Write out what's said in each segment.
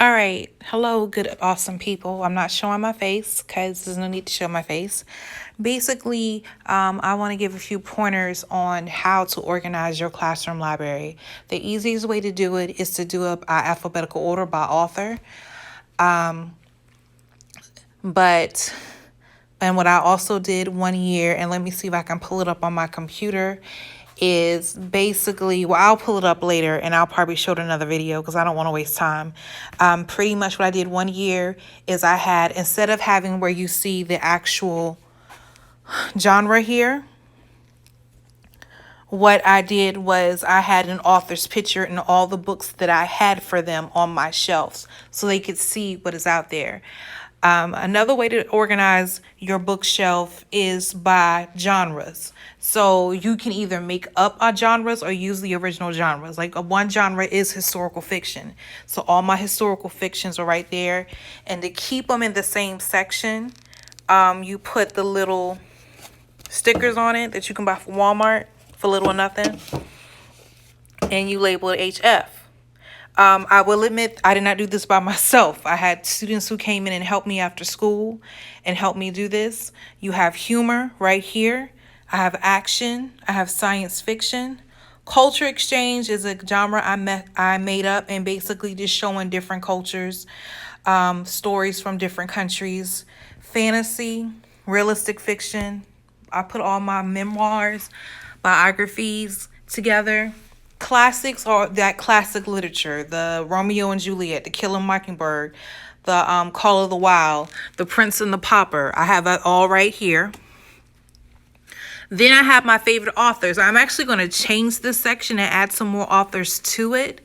All right. Hello, good, awesome people. I'm not showing my face because there's no need to show my face. Basically, I want to give a few pointers on how to organize your classroom library. The easiest way to do it is to do it by alphabetical order by author. But and what I also did one year, and let me see if I can pull it up on my computer, is basically, well, I'll pull it up later and I'll probably show it in another video because I don't want to waste time. Pretty much what I did one year is I had, instead of having where you see the actual genre here, what I did was I had an author's picture and all the books that I had for them on my shelves so they could see what is out there. Another way to organize your bookshelf is by genres. So you can either make up genres or use the original genres. Like one genre is historical fiction. So all my historical fictions are right there. And to keep them in the same section, you put the little stickers on it that you can buy from Walmart for little or nothing. And you label it HF. I will admit I did not do this by myself. I had students who came in and helped me after school and helped me do this. You have humor right here. I have action. I have science fiction. Culture exchange is a genre I made up and basically just showing different cultures, stories from different countries. Fantasy, realistic fiction. I put all my memoirs, biographies together. Classics are that classic literature, the Romeo and Juliet, The Killing Mockingbird, the Call of the Wild, The Prince and the Pauper. I have that all right here. Then I have my favorite authors. I'm actually going to change this section and add some more authors to it.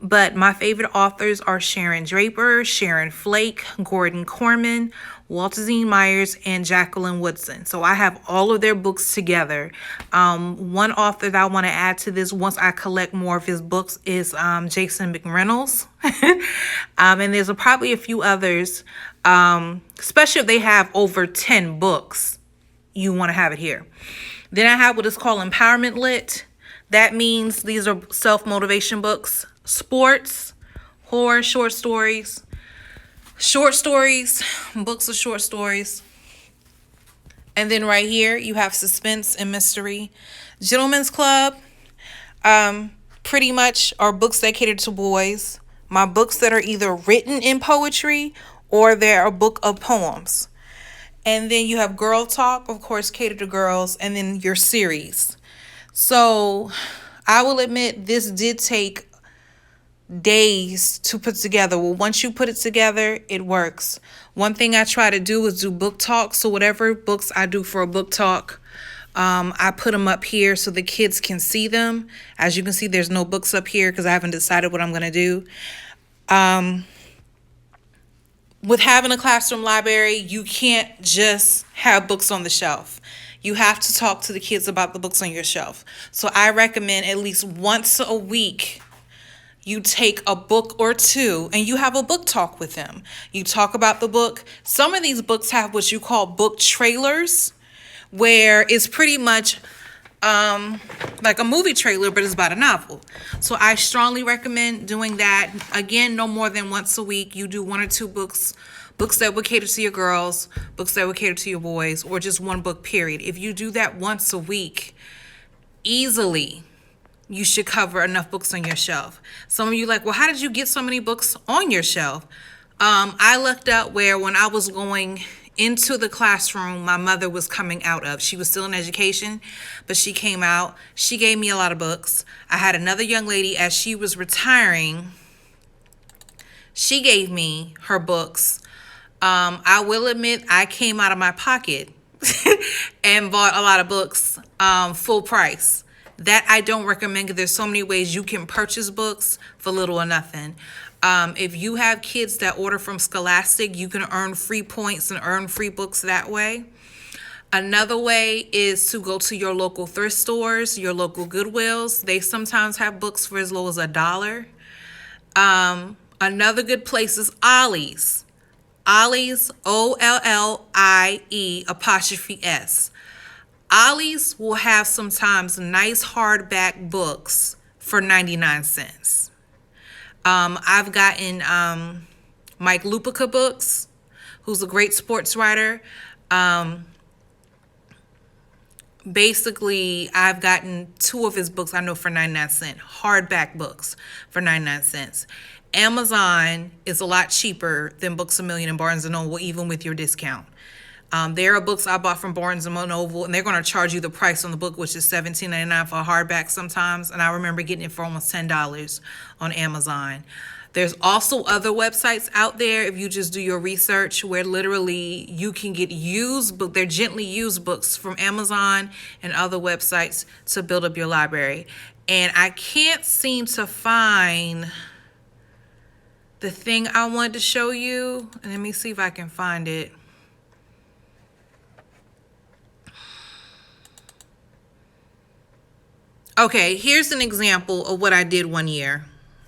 But my favorite authors are Sharon Draper, Sharon Flake, Gordon Corman, Walter Z. Myers, and Jacqueline Woodson. So I have all of their books together. One author that I want to add to this once I collect more of his books is Jason McReynolds. And there's probably a few others, especially if they have over 10 books. You want to have it here. Then I have what is called empowerment lit. That means these are self-motivation books, sports, horror, short stories, books of short stories. And then right here you have suspense and mystery. Gentlemen's Club, pretty much are books that cater to boys. My books that are either written in poetry or they're a book of poems. And then you have Girl Talk, of course, cater to girls, and then your series. So I will admit this did take days to put together. Well, once you put it together, it works. One thing I try to do is do book talk. So whatever books I do for a book talk, I put them up here so the kids can see them. As you can see, there's no books up here because I haven't decided what I'm going to do. With having a classroom library, you can't just have books on the shelf. You have to talk to the kids about the books on your shelf. So I recommend at least once a week, you take a book or two and you have a book talk with them. You talk about the book. Some of these books have what you call book trailers, where it's pretty much like a movie trailer, but it's about a novel. So I strongly recommend doing that. Again, no more than once a week. You do one or two books that would cater to your girls, books that would cater to your boys, or just one book, period. If you do that once a week, easily, you should cover enough books on your shelf. Some of you like, well, how did you get so many books on your shelf? I looked up where when I was going into the classroom my mother was coming out of. She was still in education, but she came out. She gave me a lot of books. I had another young lady, as she was retiring, she gave me her books. I will admit I came out of my pocket and bought a lot of books full price. That I don't recommend because there's so many ways you can purchase books for little or nothing. If you have kids that order from Scholastic, you can earn free points and earn free books that way. Another way is to go to your local thrift stores, your local Goodwills. They sometimes have books for as low as $1. Another good place is Ollie's. Ollie's, OLLIE''S. Ollie's will have sometimes nice hardback books for 99 cents. I've gotten Mike Lupica books, who's a great sports writer. Um, Basically, I've gotten 2 of his books I know for 99 cents, hardback books for 99 cents. Amazon is a lot cheaper than Books A Million and Barnes & Noble, even with your discount. There are books I bought from Barnes & Noble, and they're going to charge you the price on the book, which is $17.99 for a hardback sometimes. And I remember getting it for almost $10 on Amazon. There's also other websites out there, if you just do your research, where literally you can get used, but they're gently used books from Amazon and other websites to build up your library. And I can't seem to find the thing I wanted to show you. And let me see if I can find it. Okay, here's an example of what I did one year.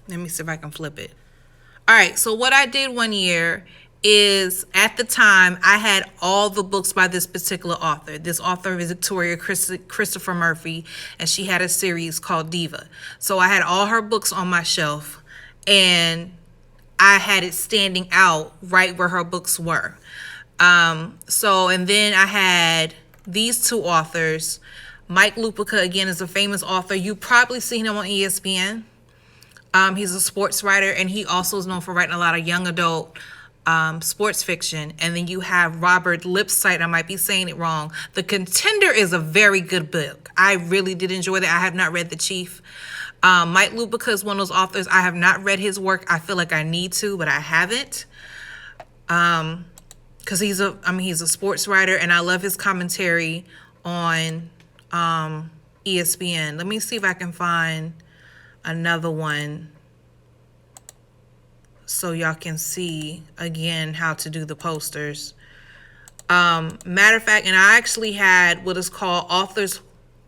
Let me see if I can flip it. All right, so what I did one year is, at the time, I had all the books by this particular author. This author is Victoria Christopher Murphy, and she had a series called Diva. So I had all her books on my shelf, and I had it standing out right where her books were. And then I had these 2 authors. Mike Lupica, again, is a famous author. You've probably seen him on ESPN. He's a sports writer, and he also is known for writing a lot of young adult sports fiction. And then you have Robert Lipsyte. I might be saying it wrong. The Contender is a very good book. I really did enjoy that. I have not read The Chief. Mike Lupica is one of those authors. I have not read his work. I feel like I need to, but I haven't. Because he's a sports writer, and I love his commentary on ESPN. Let me see if I can find another one so y'all can see again how to do the posters. Matter of fact, and I actually had what is called Authors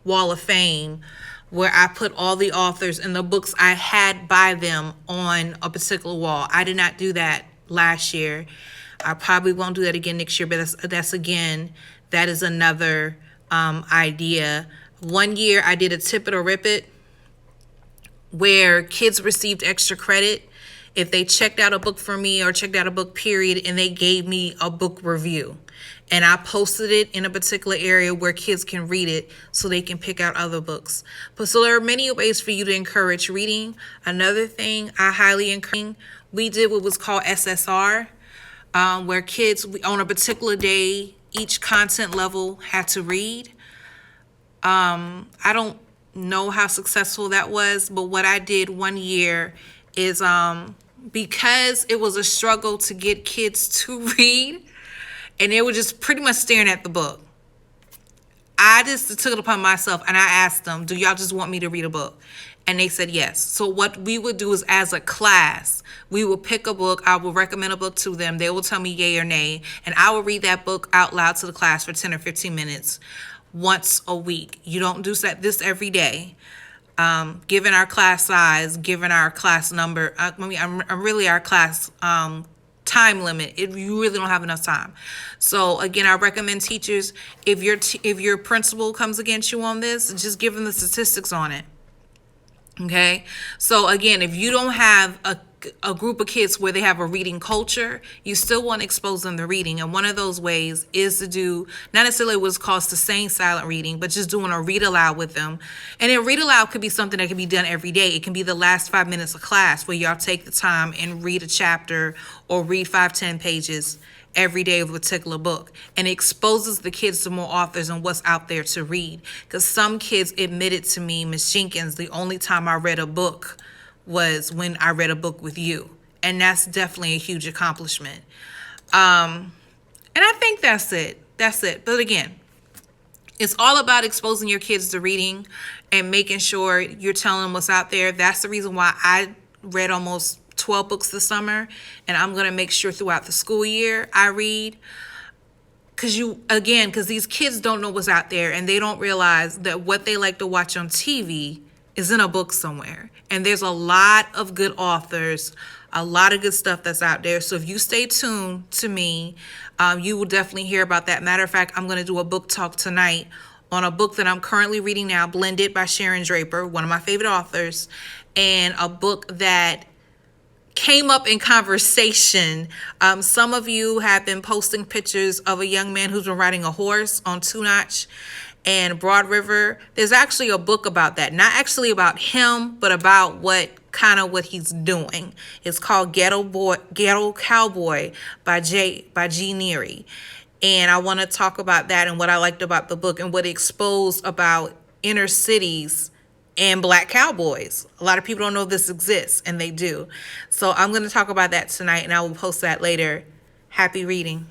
Wall of Fame, where I put all the authors and the books I had by them on a particular wall. I did not do that last year. I probably won't do that again next year, but that is another idea. One year I did a Tip It or Rip It, where kids received extra credit if they checked out a book for me or checked out a book period, and they gave me a book review. And I posted it in a particular area where kids can read it so they can pick out other books. So there are many ways for you to encourage reading. Another thing I highly encourage, we did what was called SSR, where kids, on a particular day, each content level had to read. I don't know how successful that was, but what I did one year is, because it was a struggle to get kids to read, and they were just pretty much staring at the book, I just took it upon myself and I asked them, do y'all just want me to read a book? And they said yes. So what we would do is, as a class, we will pick a book. I will recommend a book to them. They will tell me yay or nay, and I will read that book out loud to the class for 10 or 15 minutes once a week. You don't do this every day. Given our class size, given our class number, our class time limit, you really don't have enough time. So again, I recommend teachers, if your principal comes against you on this, just give them the statistics on it. Okay, so again, if you don't have a group of kids where they have a reading culture, you still want to expose them to reading. And one of those ways is to do, not necessarily what's called sustained silent reading, but just doing a read aloud with them. And then read aloud could be something that can be done every day. It can be the last 5 minutes of class where y'all take the time and read a chapter or read 5-10 pages every day of a particular book, and it exposes the kids to more authors and what's out there to read. Because some kids admitted to me, Miss Jenkins, the only time I read a book was when I read a book with you, and that's definitely a huge accomplishment. And I think that's it. But again, it's all about exposing your kids to reading and making sure you're telling them what's out there. That's the reason why I read almost 12 books this summer, and I'm going to make sure throughout the school year I read, because these kids don't know what's out there, and they don't realize that what they like to watch on TV is in a book somewhere. And there's a lot of good authors, a lot of good stuff that's out there. So if you stay tuned to me, you will definitely hear about that. Matter of fact, I'm going to do a book talk tonight on a book that I'm currently reading now, Blended by Sharon Draper, one of my favorite authors, and a book that came up in conversation. Some of you have been posting pictures of a young man who's been riding a horse on Two Notch and Broad River. There's actually a book about that. Not actually about him, but about what he's doing. It's called Ghetto Cowboy by G. Neary. And I want to talk about that and what I liked about the book and what it exposed about inner cities and black cowboys. A lot of people don't know this exists, and they do. So I'm going to talk about that tonight, and I will post that later. Happy reading.